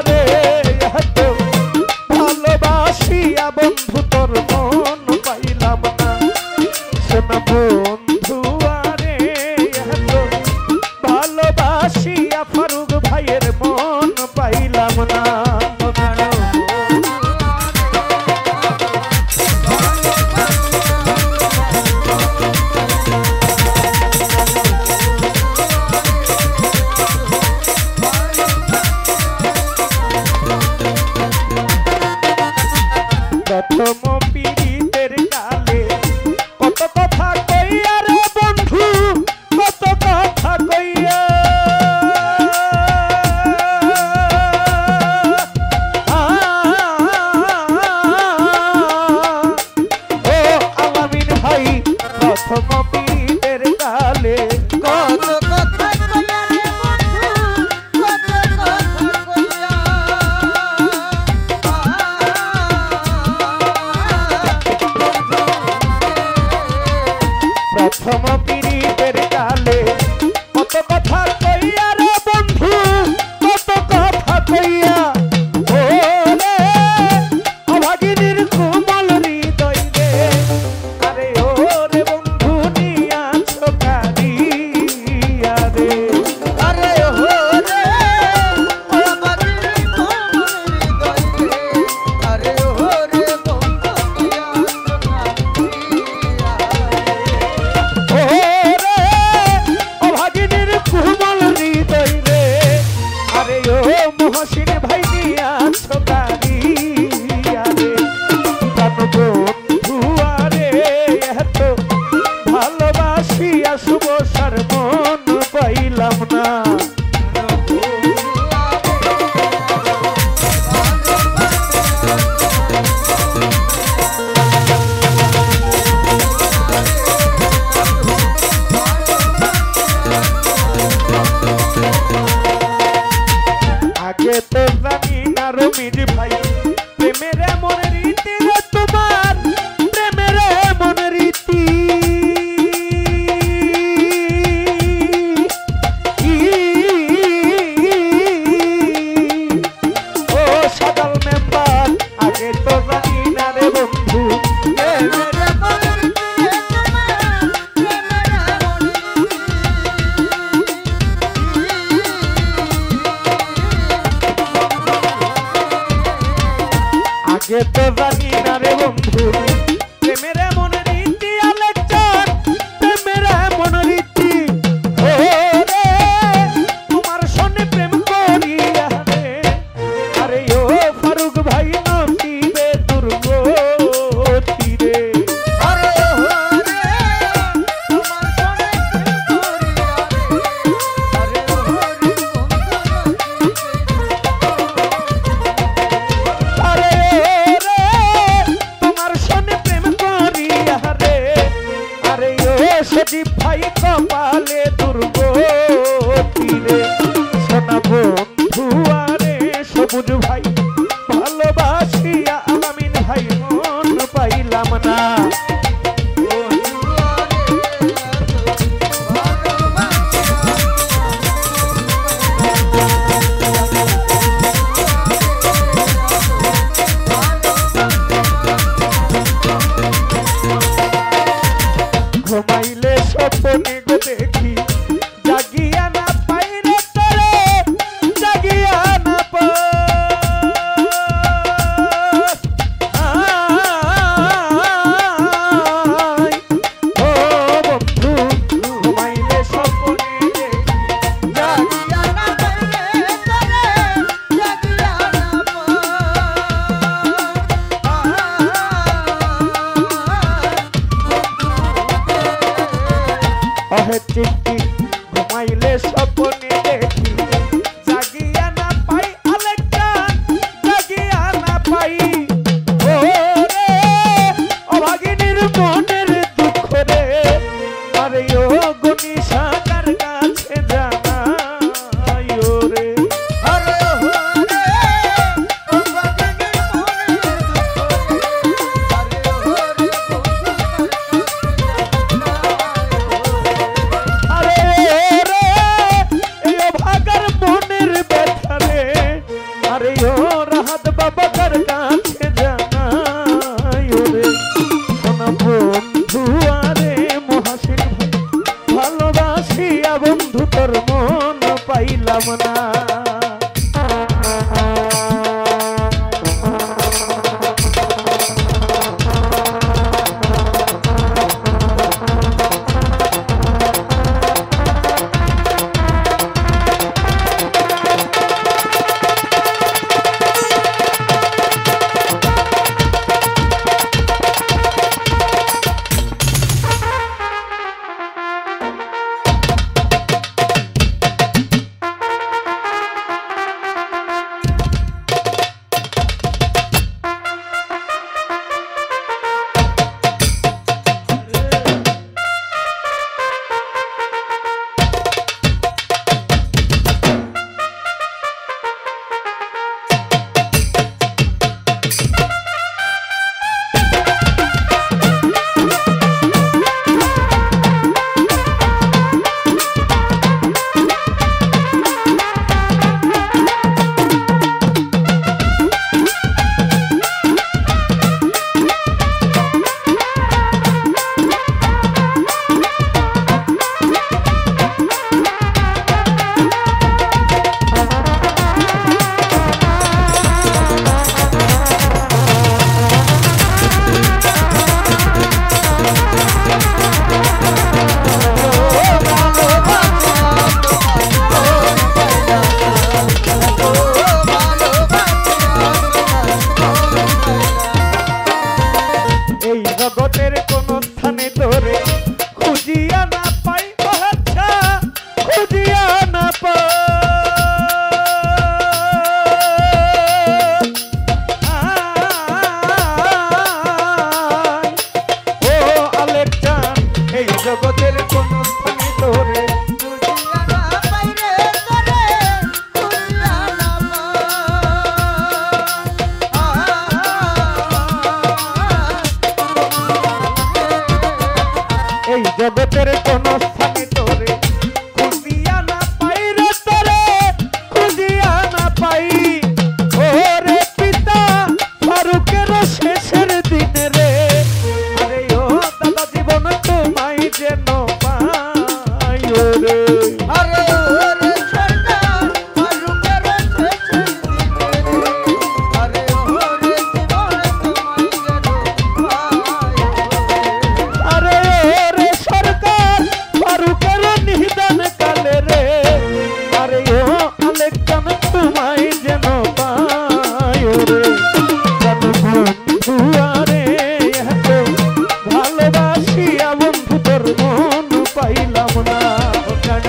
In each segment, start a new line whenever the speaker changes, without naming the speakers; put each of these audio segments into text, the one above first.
রে এত ভালোবাসিয়া বন্ধু তোর মন পাইলাম না শোনা বন্ধু আরে এত ভালোবাসিয়া ফারুক ভাইয়ের মন পাইলাম না প্রথম পীড়িতের কালে কত কথা কইয়া রে বন্ধু কত কথা কইয়া ও আলামিন ভাই প্রথম পীড়িতের কালে কত কথা কইয়া রে বন্ধু কত কথা কইয়া প্রথম পীড়িতের কালে কত কথা কইয়া রে বন্ধু কত কথা কইয়া ও রে অভাগিনীর কোমল হৃদয় রে আরে ও রে বন্ধু নিয়াছ কারিয়া রে আরে ও রে অভাগিনীর কোমল হৃদয় রে আরে ও রে বন্ধু নিয়াছ মহসিন ভাই নিয়াছ কারিয়া রে বন্ধু আরে এত ভালোবাসিয়া শুভসার মন পাইলাম না আগে তো জানি না রমিজ ভাই প্রেমের এমন রীতি রে তোমার প্রেমের এমন রীতি ও সাদাল মেম্বার আগে তো জানি না রে বন্ধু প্রেমের এমন রীতি রে তোমার প্রেমের এমন আগে তো জানি না রে বন্ধু প্রেমের এমন রীতি আলেকচার প্রেমের এমন রীতি ও রে তোমার সনে প্রেম করিয়া রে আরে ও ফারুক ভাই নসিবে দুর্গতি রে আরে ও রে তোমার সনে প্রেম করিয়া রে আরে ও রে আরে তোমায় যেন পাই রে প্রাণ বন্ধু আরে এত ভালোবাসিয়া বন্ধু তোর মন পাইলাম না কেন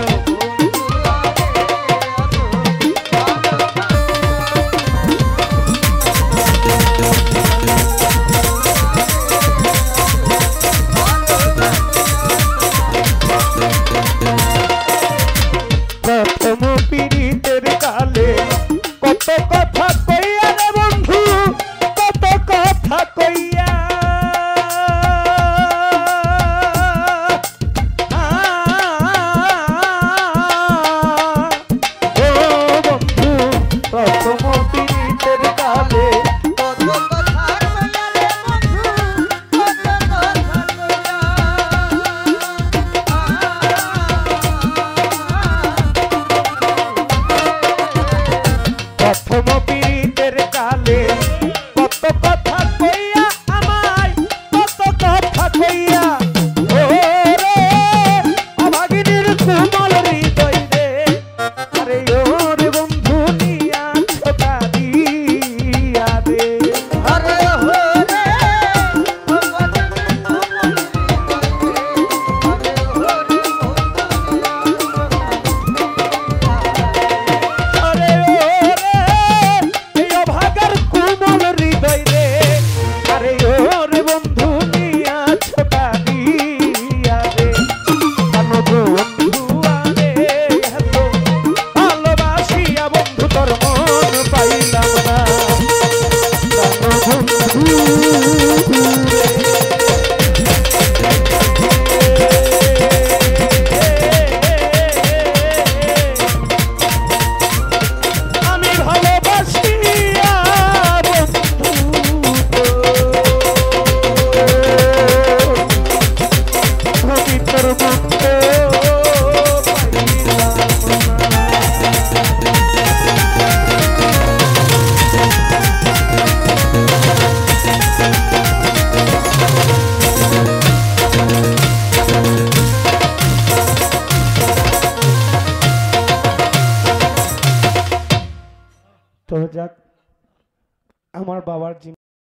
প্রথম পীড়িতের কালে কত কথা কইয়া রে বন্ধু কত কথা কইয়া ও বন্ধু প্রথম পীড়িতের কালে
কত কথা কইয়া রে বন্ধু কত কথা কইয়া
প্রথম পীড়িতের কালে কত কথা কইয়া আমায় কত কথা কইয়া ও রে অভাগিনীর কোমল হৃদয় রে আরে ও রে বন্ধু নিয়া ছোটা দিয়া রে
আরে ওরে ও কথা কোমল
আরে ও রে এই অভাগার কোমল হৃদয় রে আরে ও রে বন্ধু নিয়া ছোটা দিয়া রে কেন বন্ধু আরে এত ভালোবাসিয়া বন্ধু তোর মন পাইলাম না কেন বন্ধু আমি ভালোবাসিয়া বন্ধু আমি তোর মন তো যাক আমার বাবার